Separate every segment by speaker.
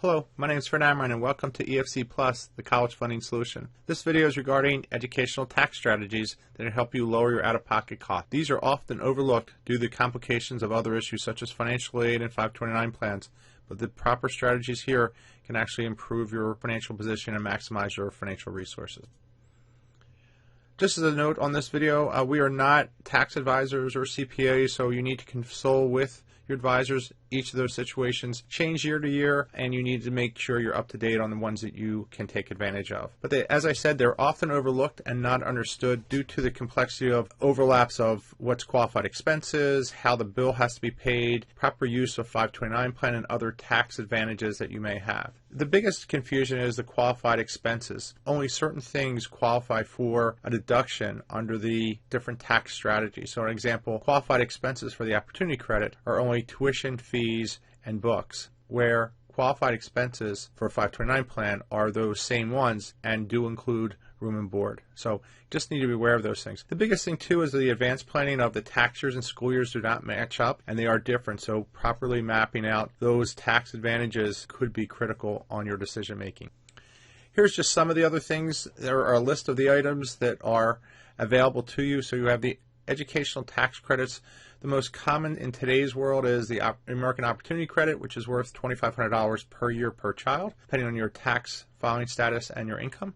Speaker 1: Hello, my name is Fred Amrine and welcome to EFC Plus, the College Funding Solution. This video is regarding educational tax strategies that help you lower your out-of-pocket costs. These are often overlooked due to the complications of other issues such as financial aid and 529 plans, but the proper strategies here can actually improve your financial position and maximize your financial resources. Just as a note on this video, we are not tax advisors or CPAs, so you need to consult with your advisors. Each of those situations change year to year, and you need to make sure you're up to date on the ones that you can take advantage of. But as I said, they're often overlooked and not understood due to the complexity of overlaps of what's qualified expenses, how the bill has to be paid, proper use of 529 plan, and other tax advantages that you may have. The biggest confusion is the qualified expenses. Only certain things qualify for a deduction under the different tax strategies. So, an example, qualified expenses for the opportunity credit are only tuition, fees, and books, where qualified expenses for a 529 plan are those same ones and do include room and board. So just need to be aware of those things. The biggest thing too is the advanced planning of the tax years and school years do not match up and they are different. So properly mapping out those tax advantages could be critical on your decision making. Here's just some of the other things. There are a list of the items that are available to you. So you have the educational tax credits. The most common in today's world is the American Opportunity Credit, which is worth $2,500 per year per child, depending on your tax filing status and your income.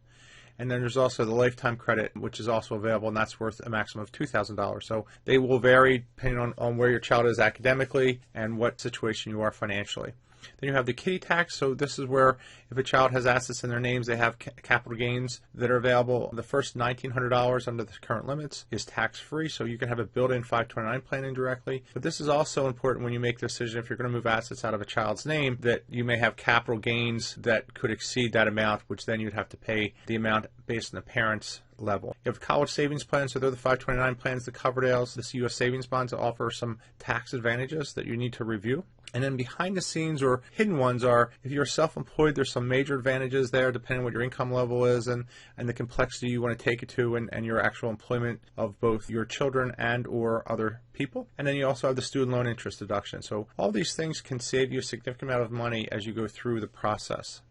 Speaker 1: And then there's also the Lifetime Credit, which is also available, and that's worth a maximum of $2,000. So they will vary depending on where your child is academically and what situation you are financially. Then you have the kiddie tax. So this is where if a child has assets in their names, they have capital gains that are available. The first $1,900 under the current limits is tax-free, so you can have a built-in 529 plan indirectly. But this is also important when you make the decision if you're going to move assets out of a child's name, that you may have capital gains that could exceed that amount, which then you'd have to pay the amount based on the parent's level. You have college savings plans, so they're the 529 plans, the Coverdales, the U.S. savings bonds that offer some tax advantages that you need to review. And then behind the scenes or hidden ones are, if you're self-employed, there's some major advantages there depending on what your income level is and the complexity you want to take it to and your actual employment of both your children and or other people. And then you also have the student loan interest deduction. So all these things can save you a significant amount of money as you go through the process.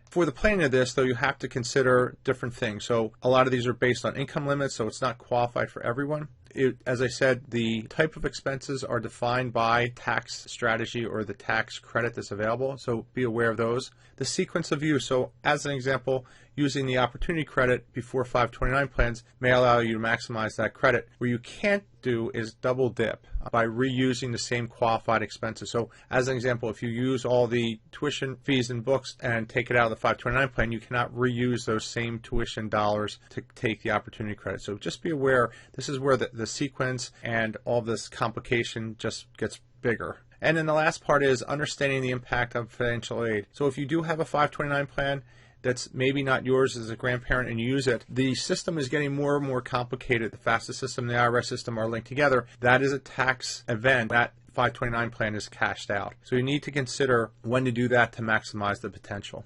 Speaker 1: For the planning of this, though, you have to consider different things. So a lot of these are based on income limits, so it's not qualified for everyone. As I said, the type of expenses are defined by tax strategy or the tax credit that's available, so be aware of those. The sequence of use, so as an example, using the opportunity credit before 529 plans may allow you to maximize that credit. Where you can't do is double dip by reusing the same qualified expenses. So as an example, if you use all the tuition fees and books and take it out of the 529 plan, you cannot reuse those same tuition dollars to take the opportunity credit. So just be aware, this is where the sequence and all this complication just gets bigger. And then the last part is understanding the impact of financial aid. So if you do have a 529 plan that's maybe not yours as a grandparent and you use it, the system is getting more and more complicated. The FAFSA system and the IRS system are linked together. That is a tax event. That 529 plan is cashed out. So you need to consider when to do that to maximize the potential.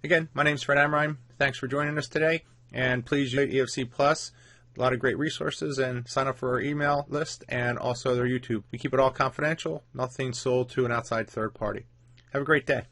Speaker 1: Again, my name is Fred Amrine. Thanks for joining us today. And please use EFC Plus. A lot of great resources, and sign up for our email list and also their YouTube. We keep it all confidential, nothing sold to an outside third party. Have a great day.